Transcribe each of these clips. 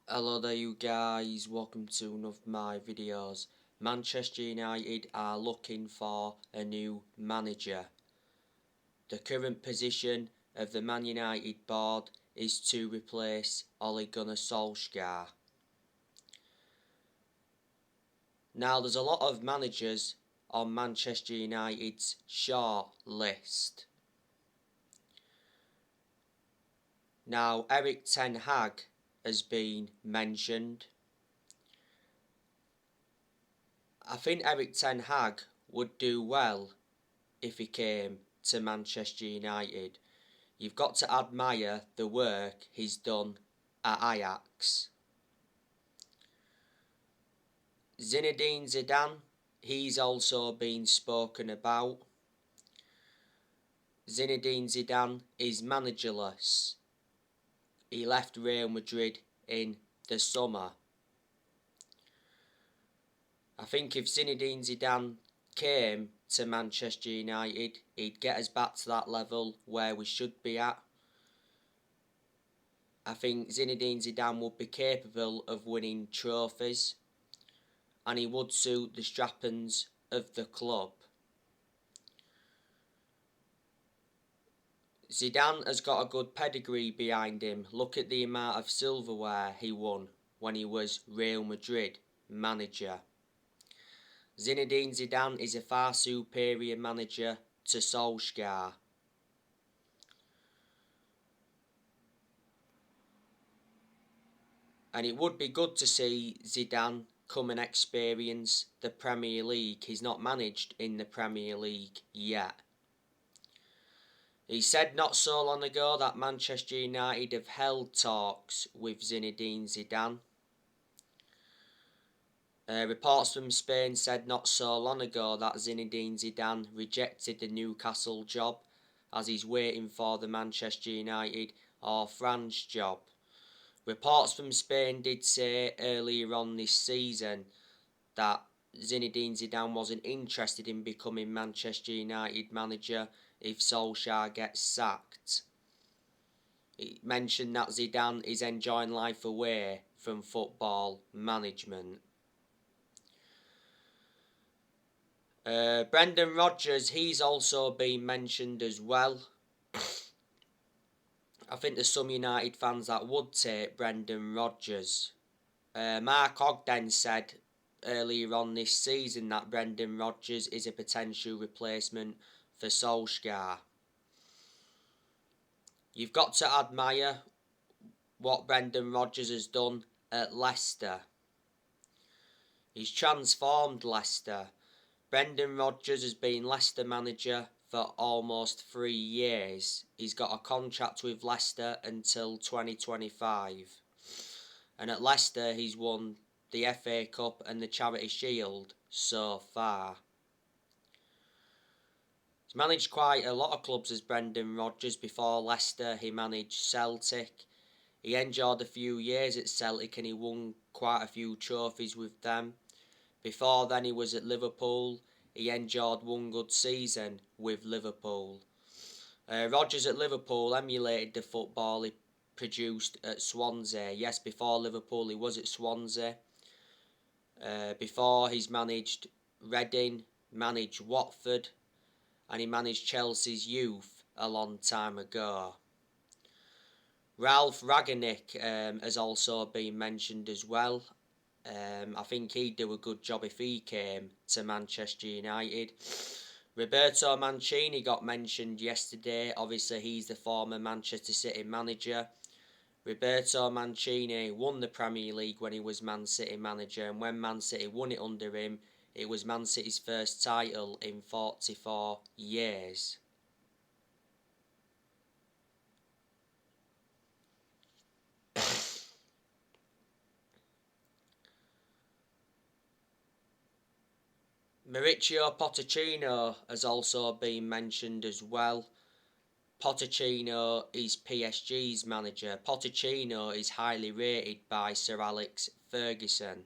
Hello there you guys, welcome to one of my videos. Manchester United are looking for a new manager. The current position of the Man United board is to replace Ole Gunnar Solskjaer. Now there's a lot of managers on Manchester United's short list. Now Erik ten Hag has been mentioned. I think Erik ten Hag would do well if he came to Manchester United. You've got to admire the work he's done at Ajax. Zinedine Zidane, he's also been spoken about. Zinedine Zidane is managerless. He left Real Madrid in the summer. I think if Zinedine Zidane came to Manchester United, he'd get us back to that level where we should be at. I think Zinedine Zidane would be capable of winning trophies, and he would suit the strappings of the club. Zidane has got a good pedigree behind him. Look at the amount of silverware he won when he was Real Madrid manager. Zinedine Zidane is a far superior manager to Solskjaer. And it would be good to see Zidane come and experience the Premier League. He's not managed in the Premier League yet. He said not so long ago that Manchester United have held talks with Zinedine Zidane. Reports from Spain said not so long ago that Zinedine Zidane rejected the Newcastle job as he's waiting for the Manchester United or France job. Reports from Spain did say earlier on this season that Zinedine Zidane wasn't interested in becoming Manchester United manager if Solskjaer gets sacked. He mentioned that Zidane is enjoying life away from football management. Brendan Rodgers, he's also been mentioned as well. I think there's some United fans that would take Brendan Rodgers. Mark Ogden said earlier on this season that Brendan Rodgers is a potential replacement for Solskjaer. You've got to admire what Brendan Rodgers has done at Leicester. He's transformed Leicester. Brendan Rodgers has been Leicester manager for almost 3 years. He's got a contract with Leicester until 2025. And at Leicester he's won the FA Cup and the Charity Shield so far. He's managed quite a lot of clubs as Brendan Rodgers. Before Leicester he managed Celtic. He enjoyed a few years at Celtic and he won quite a few trophies with them. Before then he was at Liverpool. He enjoyed one good season with Liverpool. Rodgers at Liverpool emulated the football he produced at Swansea. Yes, before Liverpool he was at Swansea. Before he's managed Reading, managed Watford, and he managed Chelsea's youth a long time ago. Ralph Rangnick has also been mentioned as well. I think he'd do a good job if he came to Manchester United. Roberto Mancini got mentioned yesterday. Obviously, he's the former Manchester City manager. Roberto Mancini won the Premier League when he was Man City manager, and when Man City won it under him, it was Man City's first title in 44 years. Mauricio Pochettino has also been mentioned as well. Pochettino is PSG's manager. Pochettino is highly rated by Sir Alex Ferguson.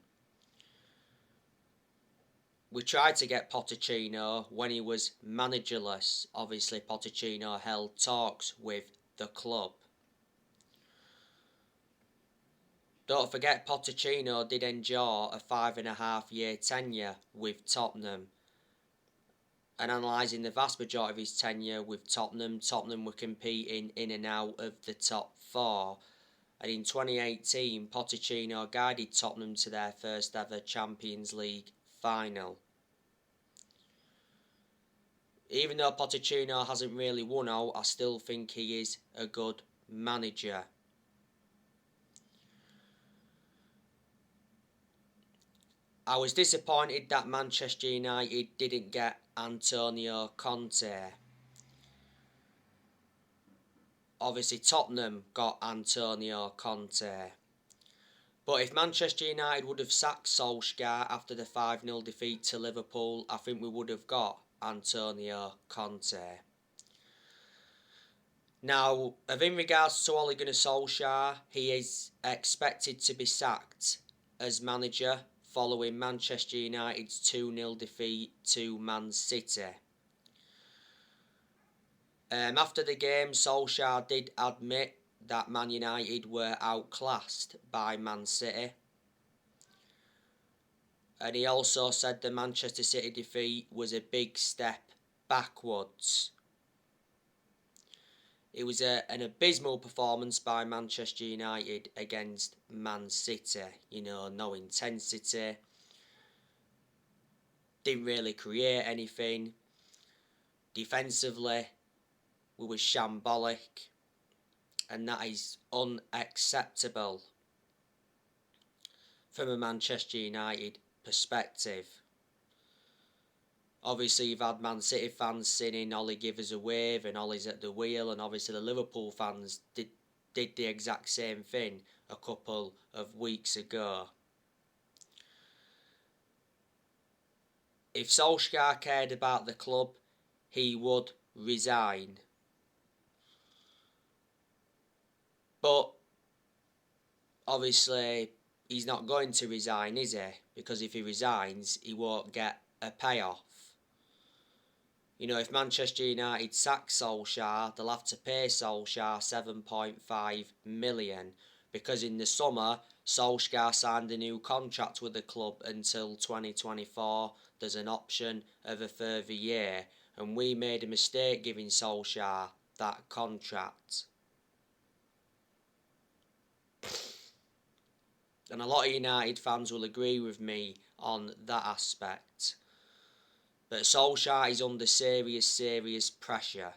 We tried to get Pochettino when he was managerless. Obviously, Pochettino held talks with the club. Don't forget Pochettino did endure a 5.5 year tenure with Tottenham. And analysing the vast majority of his tenure with Tottenham were competing in and out of the top four. And in 2018, Pochettino guided Tottenham to their first ever Champions League final. Even though Pochettino hasn't really won out, I still think he is a good manager. I was disappointed that Manchester United didn't get Antonio Conte. Obviously, Tottenham got Antonio Conte. But if Manchester United would have sacked Solskjaer after the 5-0 defeat to Liverpool, I think we would have got Antonio Conte. Now, in regards to Ole Gunnar Solskjaer, he is expected to be sacked as manager following Manchester United's 2-0 defeat to Man City. After the game, Solskjaer did admit that Man United were outclassed by Man City. And he also said the Manchester City defeat was a big step backwards. It was an abysmal performance by Manchester United against Man City. No intensity. Didn't really create anything. Defensively, we were shambolic. And that is unacceptable from a Manchester United perspective. Obviously, you've had Man City fans singing "Ollie, give us a wave" and "Ollie's at the wheel," and obviously the Liverpool fans did the exact same thing a couple of weeks ago. If Solskjaer cared about the club, he would resign. But obviously, he's not going to resign, is he? Because if he resigns, he won't get a payoff. If Manchester United sack Solskjaer, they'll have to pay Solskjaer $7.5 million, because in the summer, Solskjaer signed a new contract with the club until 2024. There's an option of a further year, and we made a mistake giving Solskjaer that contract. And a lot of United fans will agree with me on that aspect. But Solskjaer is under serious pressure.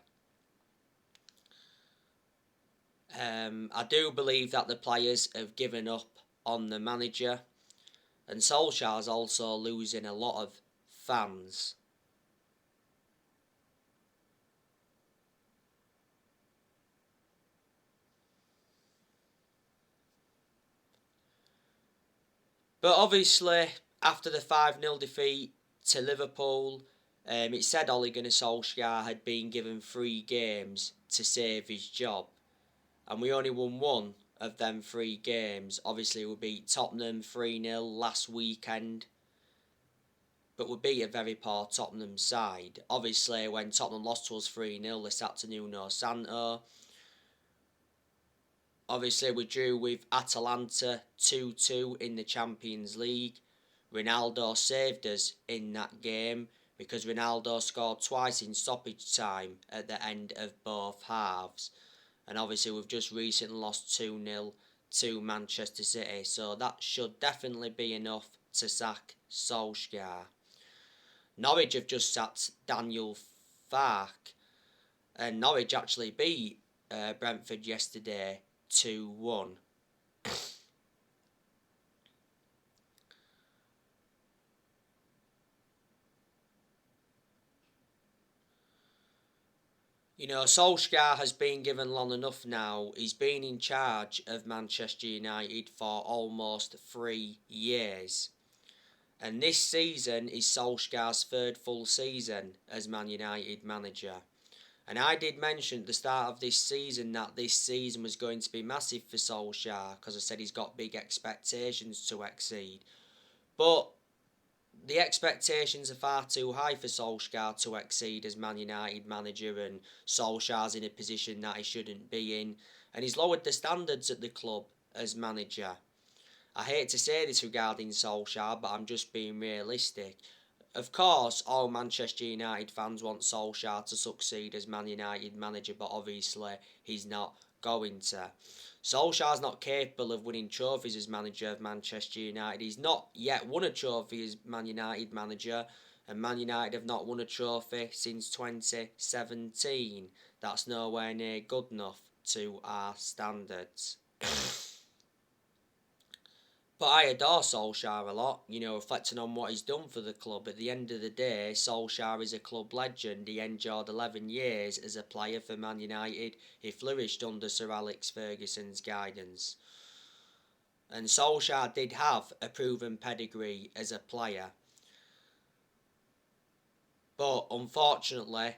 I do believe that the players have given up on the manager. And Solskjaer is also losing a lot of fans. But obviously, after the 5-0 defeat to Liverpool, it said Ole Gunnar Solskjaer had been given 3 games to save his job. And we only won 1 of them 3 games. Obviously, we beat Tottenham 3-0 last weekend. But we beat a very poor Tottenham side. Obviously, when Tottenham lost to us 3-0, they sacked Nuno Santo. Obviously, we drew with Atalanta 2-2 in the Champions League. Ronaldo saved us in that game because Ronaldo scored twice in stoppage time at the end of both halves. And obviously, we've just recently lost 2-0 to Manchester City. So that should definitely be enough to sack Solskjaer. Norwich have just sacked Daniel Farke. And Norwich actually beat Brentford yesterday 2-1. Solskjaer has been given long enough now. He's been in charge of Manchester United for almost 3 years. And this season is Solskjaer's 3rd full season as Man United manager. And I did mention at the start of this season that this season was going to be massive for Solskjaer, because I said he's got big expectations to exceed. But the expectations are far too high for Solskjaer to exceed as Man United manager, and Solskjaer's in a position that he shouldn't be in. And he's lowered the standards at the club as manager. I hate to say this regarding Solskjaer, but I'm just being realistic. Of course, all Manchester United fans want Solskjaer to succeed as Man United manager, but obviously he's not going to. Solskjaer's not capable of winning trophies as manager of Manchester United. He's not yet won a trophy as Man United manager, and Man United have not won a trophy since 2017. That's nowhere near good enough to our standards. But I adore Solskjaer a lot, reflecting on what he's done for the club. At the end of the day, Solskjaer is a club legend. He endured 11 years as a player for Man United. He flourished under Sir Alex Ferguson's guidance. And Solskjaer did have a proven pedigree as a player. But unfortunately,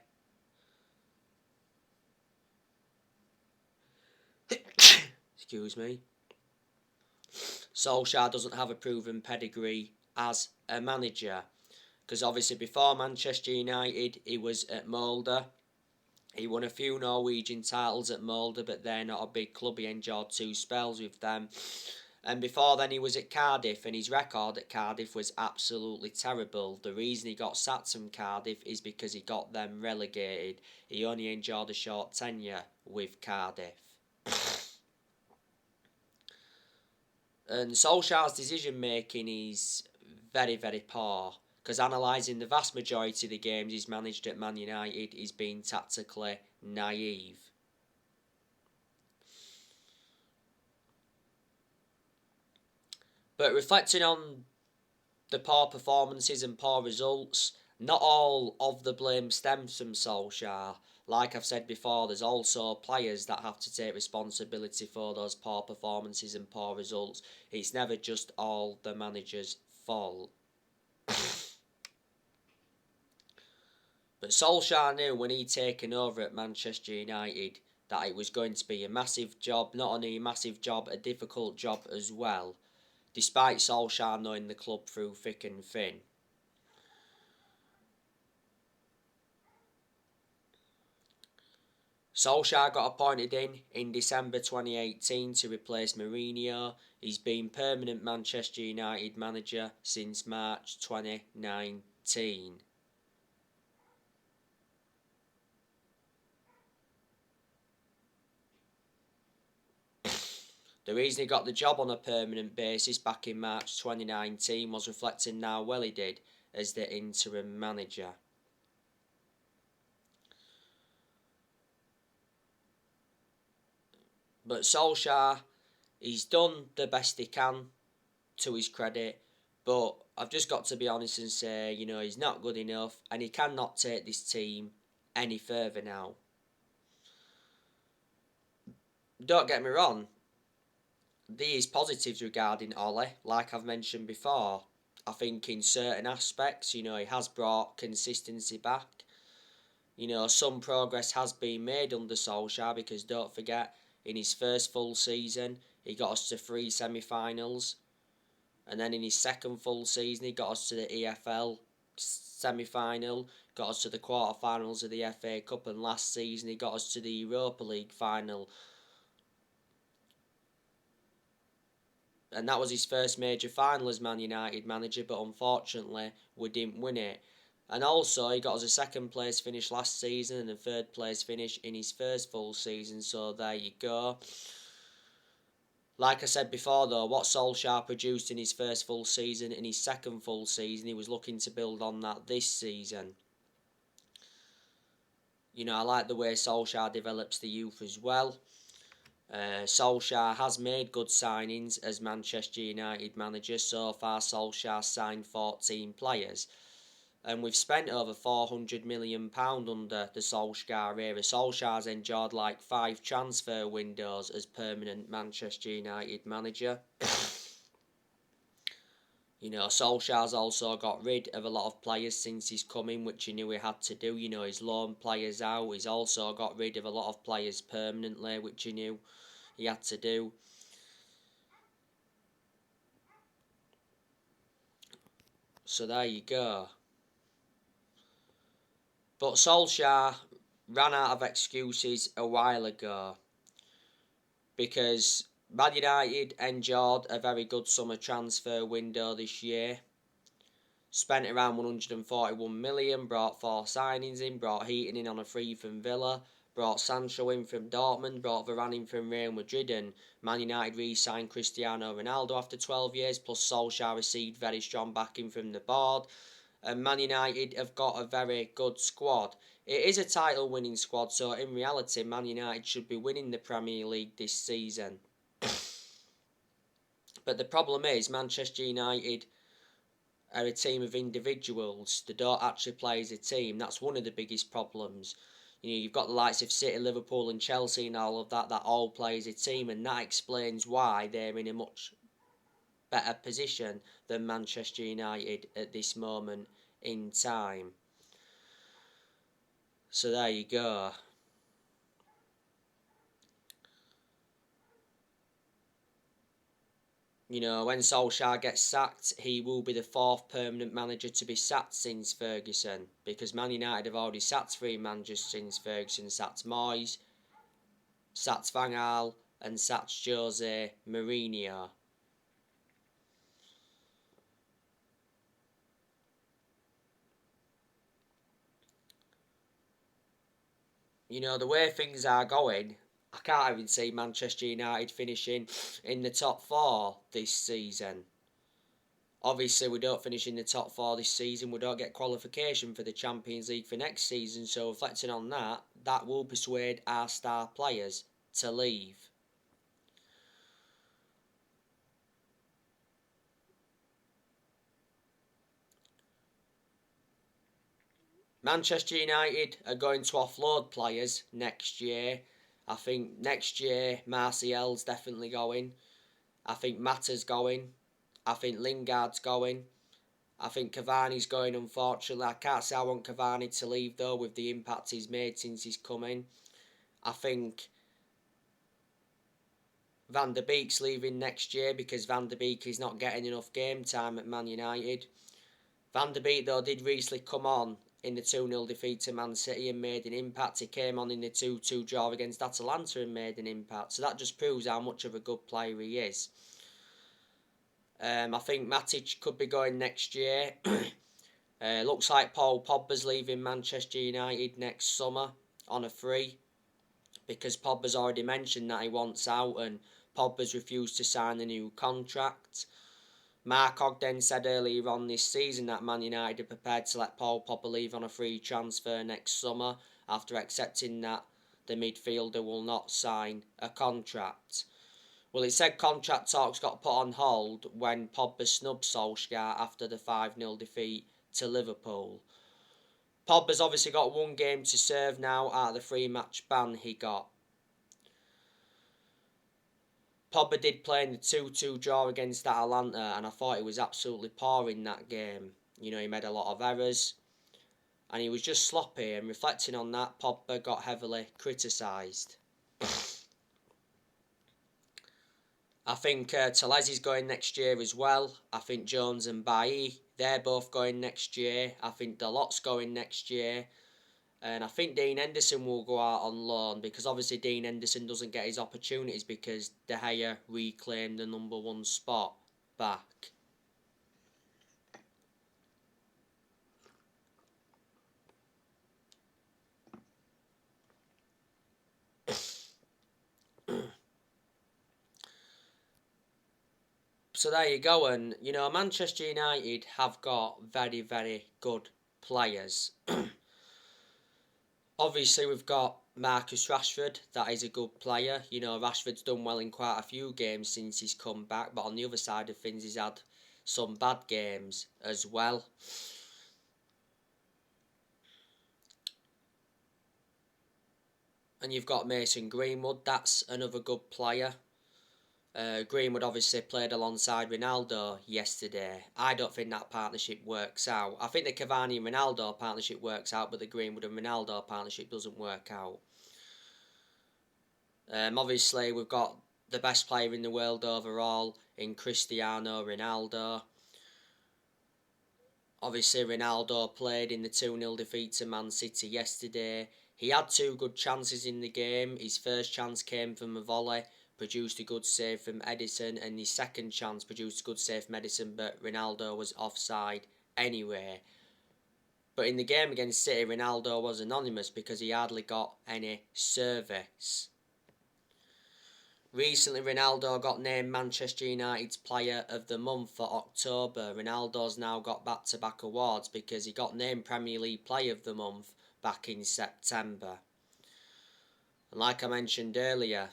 excuse me, Solskjaer doesn't have a proven pedigree as a manager. Because obviously before Manchester United, he was at Molde. He won a few Norwegian titles at Molde, but they're not a big club. He endured 2 spells with them. And before then he was at Cardiff, and his record at Cardiff was absolutely terrible. The reason he got sacked from Cardiff is because he got them relegated. He only endured a short tenure with Cardiff. And Solskjaer's decision making is very, very poor. Because analysing the vast majority of the games he's managed at Man United, he's been tactically naive. But reflecting on the poor performances and poor results, not all of the blame stems from Solskjaer. Like I've said before, there's also players that have to take responsibility for those poor performances and poor results. It's never just all the manager's fault. But Solskjaer knew when he'd taken over at Manchester United that it was going to be a massive job, not only a massive job, a difficult job as well, despite Solskjaer knowing the club through thick and thin. Solskjaer got appointed in December 2018 to replace Mourinho. He's been permanent Manchester United manager since March 2019. The reason he got the job on a permanent basis back in March 2019 was reflecting how well he did as the interim manager. But Solskjaer, he's done the best he can, to his credit, but I've just got to be honest and say, he's not good enough, and he cannot take this team any further now. Don't get me wrong, there is positives regarding Ole, like I've mentioned before. I think in certain aspects, he has brought consistency back. Some progress has been made under Solskjaer, because don't forget, in his first full season, he got us to 3 semi-finals. And then in his second full season, he got us to the EFL semi-final, got us to the quarter-finals of the FA Cup, and last season he got us to the Europa League final. And that was his first major final as Man United manager, but unfortunately, we didn't win it. And also, he got us a second place finish last season and a third place finish in his first full season, so there you go. Like I said before though, what Solskjaer produced in his first full season, in his second full season, he was looking to build on that this season. I like the way Solskjaer develops the youth as well. Solskjaer has made good signings as Manchester United manager. So far, Solskjaer signed 14 players. And we've spent over £400 million under the Solskjaer era. Solskjaer's endured like 5 transfer windows as permanent Manchester United manager. Solskjaer's also got rid of a lot of players since he's come in, which he knew he had to do. He's loaned players out. He's also got rid of a lot of players permanently, which he knew he had to do. So there you go. But Solskjaer ran out of excuses a while ago, because Man United enjoyed a very good summer transfer window this year. Spent around 141 million, brought 4 signings in, brought Heaton in on a free from Villa, brought Sancho in from Dortmund, brought Varane in from Real Madrid, and Man United re-signed Cristiano Ronaldo after 12 years, plus Solskjaer received very strong backing from the board. And Man United have got a very good squad. It is a title winning squad, so in reality Man United should be winning the Premier League this season. But the problem is Manchester United are a team of individuals. They don't actually play as a team. That's one of the biggest problems. You've got the likes of City, Liverpool and Chelsea and all of that all play as a team, and that explains why they're in a much better position than Manchester United at this moment in time. So there you go. When Solskjaer gets sacked, he will be the 4th permanent manager to be sacked since Ferguson, because Man United have already sacked 3 managers since Ferguson. Sacked Moyes, sacked Van Gaal and sacked Jose Mourinho. The way things are going, I can't even see Manchester United finishing in the top 4 this season. Obviously, we don't finish in the top 4 this season, we don't get qualification for the Champions League for next season, so reflecting on that, that will persuade our star players to leave. Manchester United are going to offload players next year. I think next year Martial's definitely going. I think Mata's going. I think Lingard's going. I think Cavani's going, unfortunately. I can't say I want Cavani to leave though, with the impact he's made since he's come in. I think Van der Beek's leaving next year because Van der Beek is not getting enough game time at Man United. Van der Beek though did recently come on in the 2-0 defeat to Man City and made an impact. He came on in the 2-2 draw against Atalanta and made an impact. So that just proves how much of a good player he is. I think Matic could be going next year. Looks like Paul Pogba's leaving Manchester United next summer on a free, because Pogba's already mentioned that he wants out and Pogba's refused to sign a new contract. Mark Ogden said earlier on this season that Man United are prepared to let Paul Pogba leave on a free transfer next summer after accepting that the midfielder will not sign a contract. Well, it said contract talks got put on hold when Pogba snubbed Solskjaer after the 5-0 defeat to Liverpool. Pogba's obviously got 1 game to serve now out of the 3-match ban he got. Pogba did play in the 2-2 draw against Atalanta, and I thought he was absolutely poor in that game. He made a lot of errors and he was just sloppy, and reflecting on that, Pogba got heavily criticised. I think Telles is going next year as well. I think Jones and Bailly, they're both going next year. I think Dalot's going next year. And I think Dean Henderson will go out on loan, because obviously Dean Henderson doesn't get his opportunities because De Gea reclaimed the number 1 spot back. So there you go, and Manchester United have got very, very good players. Obviously, we've got Marcus Rashford, that is a good player. Rashford's done well in quite a few games since he's come back, but on the other side of things, he's had some bad games as well. And you've got Mason Greenwood, that's another good player. Greenwood obviously played alongside Ronaldo yesterday. I don't think that partnership works out. I think the Cavani and Ronaldo partnership works out, but the Greenwood and Ronaldo partnership doesn't work out. Obviously, we've got the best player in the world overall in Cristiano Ronaldo. Obviously, Ronaldo played in the 2-0 defeat to Man City yesterday. He had 2 good chances in the game. His first chance came from a volley, produced a good save from Edison, and his second chance produced a good save from Edison, but Ronaldo was offside anyway. But in the game against City, Ronaldo was anonymous because he hardly got any service. Recently, Ronaldo got named Manchester United's Player of the Month for October. Ronaldo's now got back-to-back awards because he got named Premier League Player of the Month back in September. And like I mentioned earlier,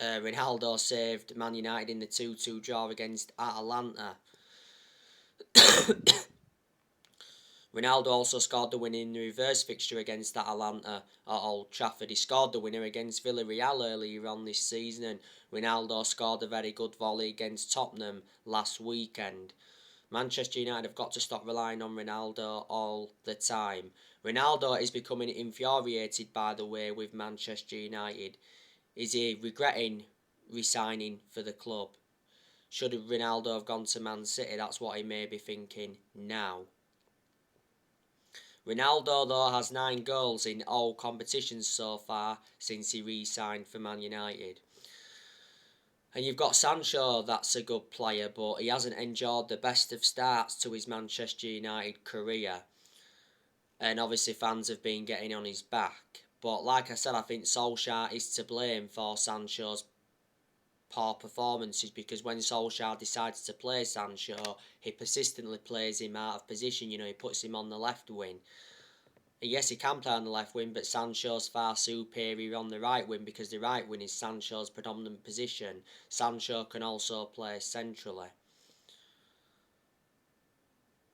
Ronaldo saved Man United in the 2-2 draw against Atalanta. Ronaldo also scored the winner in the reverse fixture against Atalanta at Old Trafford. He scored the winner against Villarreal earlier on this season, and Ronaldo scored a very good volley against Tottenham last weekend. Manchester United have got to stop relying on Ronaldo all the time. Ronaldo is becoming infuriated, by the way, with Manchester United. Is he regretting resigning for the club? Should Ronaldo have gone to Man City? That's what he may be thinking now. Ronaldo, though, has 9 goals in all competitions so far since he re-signed for Man United. And you've got Sancho, that's a good player, but he hasn't enjoyed the best of starts to his Manchester United career. And obviously fans have been getting on his back. But like I said, I think Solskjaer is to blame for Sancho's poor performances, because when Solskjaer decides to play Sancho, he persistently plays him out of position. He puts him on the left wing. And yes, he can play on the left wing, but Sancho's far superior on the right wing, because the right wing is Sancho's predominant position. Sancho can also play centrally.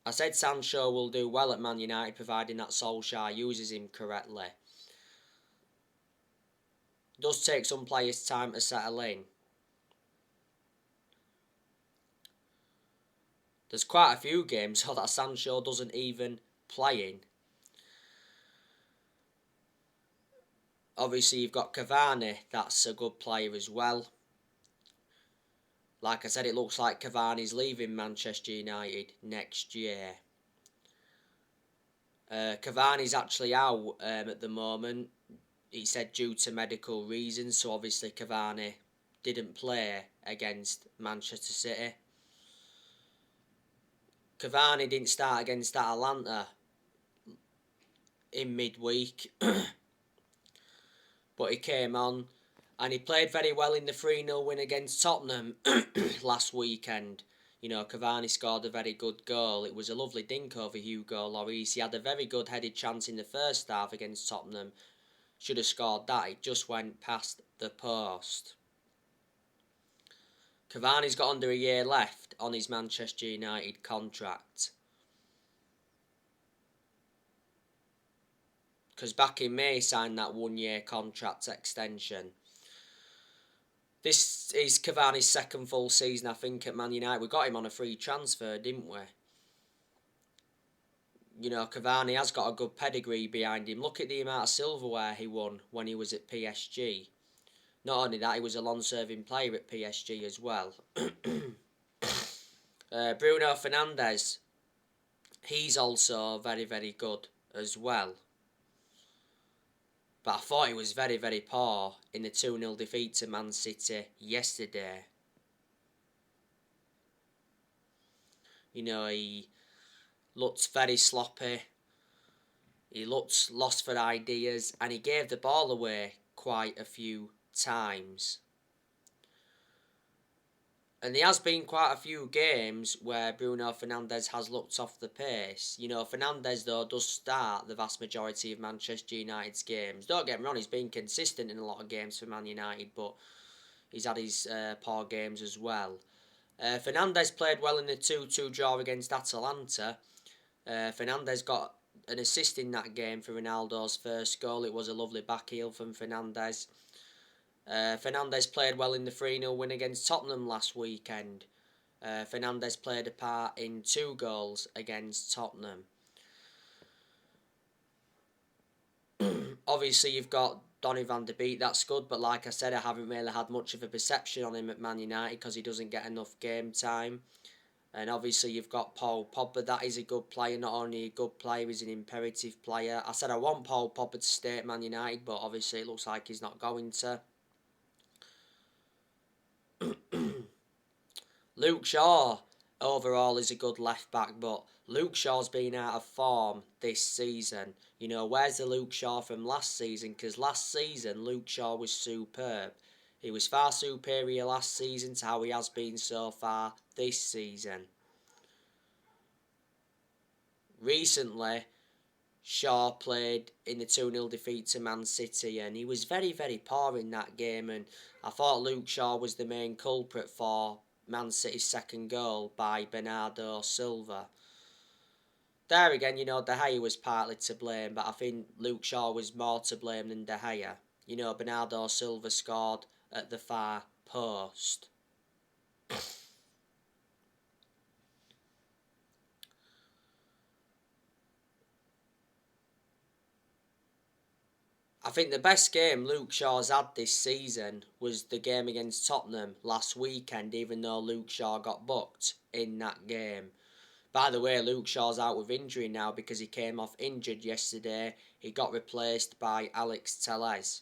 I said Sancho will do well at Man United, providing that Solskjaer uses him correctly. It does take some players time to settle in. There's quite a few games so that Sancho doesn't even play in. Obviously, you've got Cavani, that's a good player as well. Like I said, it looks like Cavani's leaving Manchester United next year. Cavani's actually out at the moment. He said due to medical reasons, so obviously Cavani didn't play against Manchester City. Cavani didn't start against Atalanta in midweek, but he came on and he played very well in the 3-0 win against Tottenham last weekend. Cavani scored a very good goal. It was a lovely dink over Hugo Lloris. He had a very good headed chance in the first half against Tottenham. Should have scored that. It just went past the post. Cavani's got under a year left on his Manchester United contract. Because back in May he signed that 1-year contract extension. This is Cavani's second full season, I think, at Man United. We got him on a free transfer, didn't we? Cavani has got a good pedigree behind him. Look at the amount of silverware he won when he was at PSG. Not only that, he was a long-serving player at PSG as well. Bruno Fernandes, he's also very, very good as well. But I thought he was very, very poor in the 2-0 defeat to Man City yesterday. He looked very sloppy. He looked lost for ideas, and he gave the ball away quite a few times. And there has been quite a few games where Bruno Fernandes has looked off the pace. Fernandes, though, does start the vast majority of Manchester United's games. Don't get me wrong, he's been consistent in a lot of games for Man United, but he's had his poor games as well. Fernandes played well in the 2-2 draw against Atalanta. Fernandes got an assist in that game for Ronaldo's first goal. It was a lovely back heel from Fernandes. Fernandes played well in the 3-0 win against Tottenham last weekend. Fernandes played a part in 2 goals against Tottenham. Obviously, you've got Donny van de Beek, that's good, but like I said, I haven't really had much of a perception on him at Man United because he doesn't get enough game time. And obviously, you've got Paul Pogba, that is a good player. Not only a good player, he's an imperative player. I said I want Paul Pogba to stay at Man United, but obviously, it looks like he's not going to. Luke Shaw overall is a good left back, but Luke Shaw's been out of form this season. You know, where's the Luke Shaw from last season? Because last season Luke Shaw was superb. He was far superior last season to how he has been so far this season. Recently, Shaw played in the 2-0 defeat to Man City, and he was very, very poor in that game, and I thought Luke Shaw was the main culprit for Man City's second goal by Bernardo Silva. There again, you know, De Gea was partly to blame, but I think Luke Shaw was more to blame than De Gea. You know, Bernardo Silva scored at the far post. I think the best game Luke Shaw's had this season was the game against Tottenham last weekend, even though Luke Shaw got booked in that game. By the way, Luke Shaw's out with injury now because he came off injured yesterday. He got replaced by Alex Telles.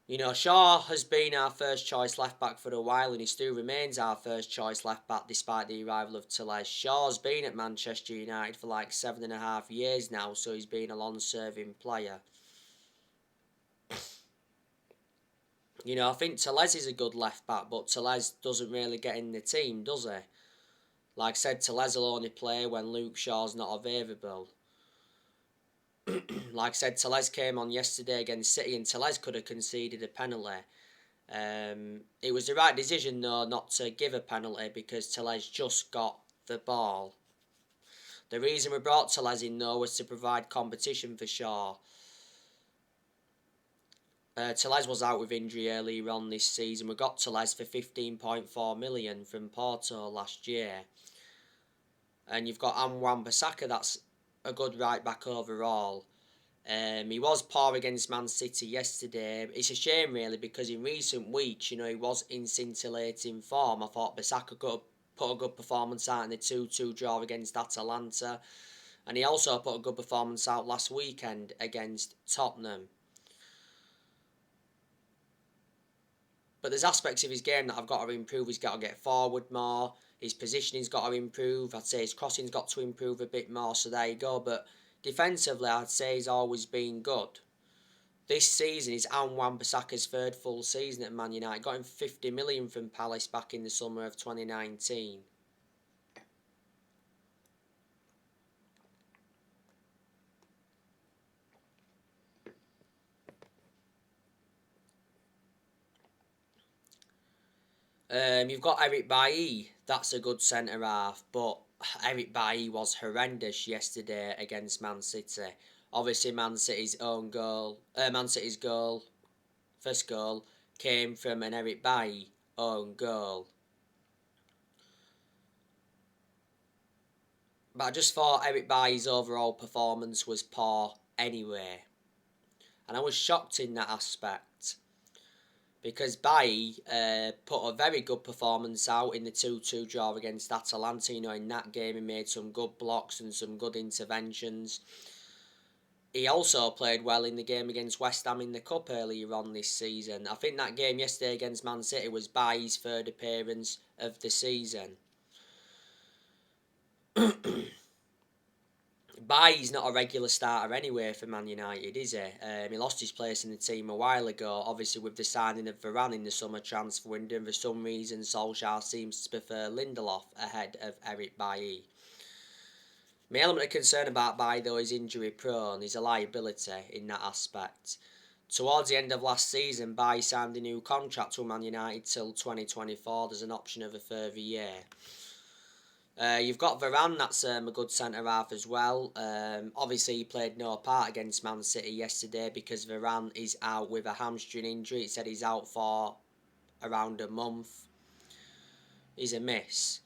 You know, Shaw has been our first choice left back for a while, and he still remains our first choice left back despite the arrival of Telles. Shaw's been at Manchester United for like 7.5 years now, so he's been a long-serving player. You know, I think Telles is a good left back, but Telles doesn't really get in the team, does he? Like I said, Telles will only play when Luke Shaw's not available. Like I said, Telles came on yesterday against City, and Telles could have conceded a penalty. It was the right decision, though, not to give a penalty because Telles just got the ball. The reason we brought Telles in, though, was to provide competition for Shaw. Telles was out with injury earlier on this season. We got Telles for 15.4 million from Porto last year. And you've got Wan-Bissaka, that's a good right back overall. He was poor against Man City yesterday. It's a shame, really, because in recent weeks, you know, he was in scintillating form. I thought Bissaka could have put a good performance out in the 2-2 draw against Atalanta. And he also put a good performance out last weekend against Tottenham. But there's aspects of his game that I've got to improve. He's got to get forward more. His positioning's got to improve. I'd say his crossing's got to improve a bit more. So there you go. But defensively, I'd say he's always been good. This season is Wan-Bissaka's third full season at Man United. Got him 50 million from Palace back in the summer of 2019. You've got Eric Bailly. That's a good centre half, but Eric Bailly was horrendous yesterday against Man City. Obviously, Man City's first goal, came from an Eric Bailly own goal. But I just thought Eric Bailly's overall performance was poor anyway. And I was shocked in that aspect. Because Bailly put a very good performance out in the 2-2 draw against Atalanta. You know, in that game he made some good blocks and some good interventions. He also played well in the game against West Ham in the Cup earlier on this season. I think that game yesterday against Man City was Bailly's third appearance of the season. Bailly's not a regular starter anyway for Man United, is he? He lost his place in the team a while ago, obviously with the signing of Varane in the summer transfer window, and for some reason Solskjaer seems to prefer Lindelof ahead of Eric Bailly. My element of concern about Bailly, though, is injury prone. He's a liability in that aspect. Towards the end of last season, Bailly signed a new contract with Man United till 2024. There's an option of a further year. You've got Varane, that's a good centre-half as well. Obviously, he played no part against Man City yesterday because Varane is out with a hamstring injury. It said he's out for around a month. He's a miss.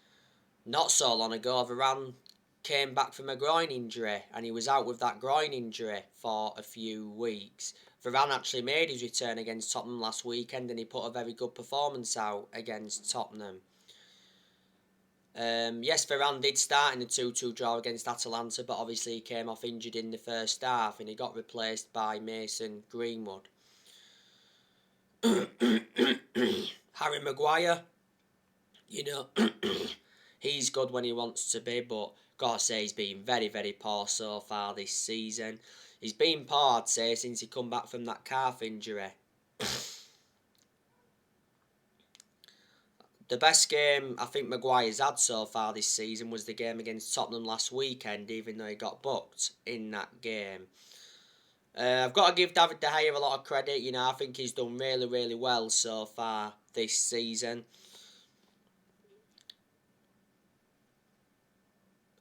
Not so long ago, Varane came back from a groin injury, and he was out with that groin injury for a few weeks. Varane actually made his return against Tottenham last weekend, and he put a very good performance out against Tottenham. Yes, Varane did start in the 2-2 draw against Atalanta, but obviously he came off injured in the first half and he got replaced by Mason Greenwood. Harry Maguire, You know, he's good when he wants to be, but gotta say he's been very, very poor so far this season. He's been poor, I'd say, since he come back from that calf injury. The best game I think Maguire's had so far this season was the game against Tottenham last weekend, even though he got booked in that game. I've got to give David De Gea a lot of credit. You know, I think he's done really, really well so far this season.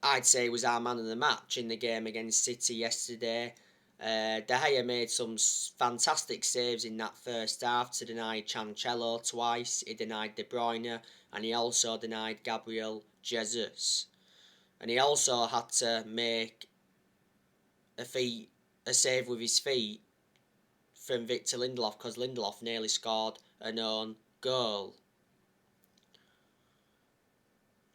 I'd say he was our man of the match in the game against City yesterday. De Gea made some fantastic saves in that first half to deny Cancelo twice. He denied De Bruyne, and he also denied Gabriel Jesus. And he also had to make a save with his feet from Victor Lindelof, because Lindelof nearly scored an own goal.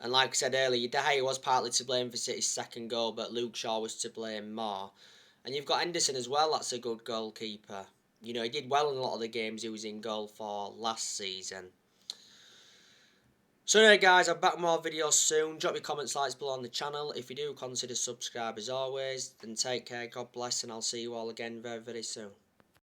And like I said earlier, De Gea was partly to blame for City's second goal, but Luke Shaw was to blame more. And you've got Henderson as well, that's a good goalkeeper. You know, he did well in a lot of the games he was in goal for last season. So anyway guys, I'll be back with more videos soon. Drop your comments, likes below on the channel. If you do, consider subscribe as always. Then take care, God bless, and I'll see you all again very, very soon.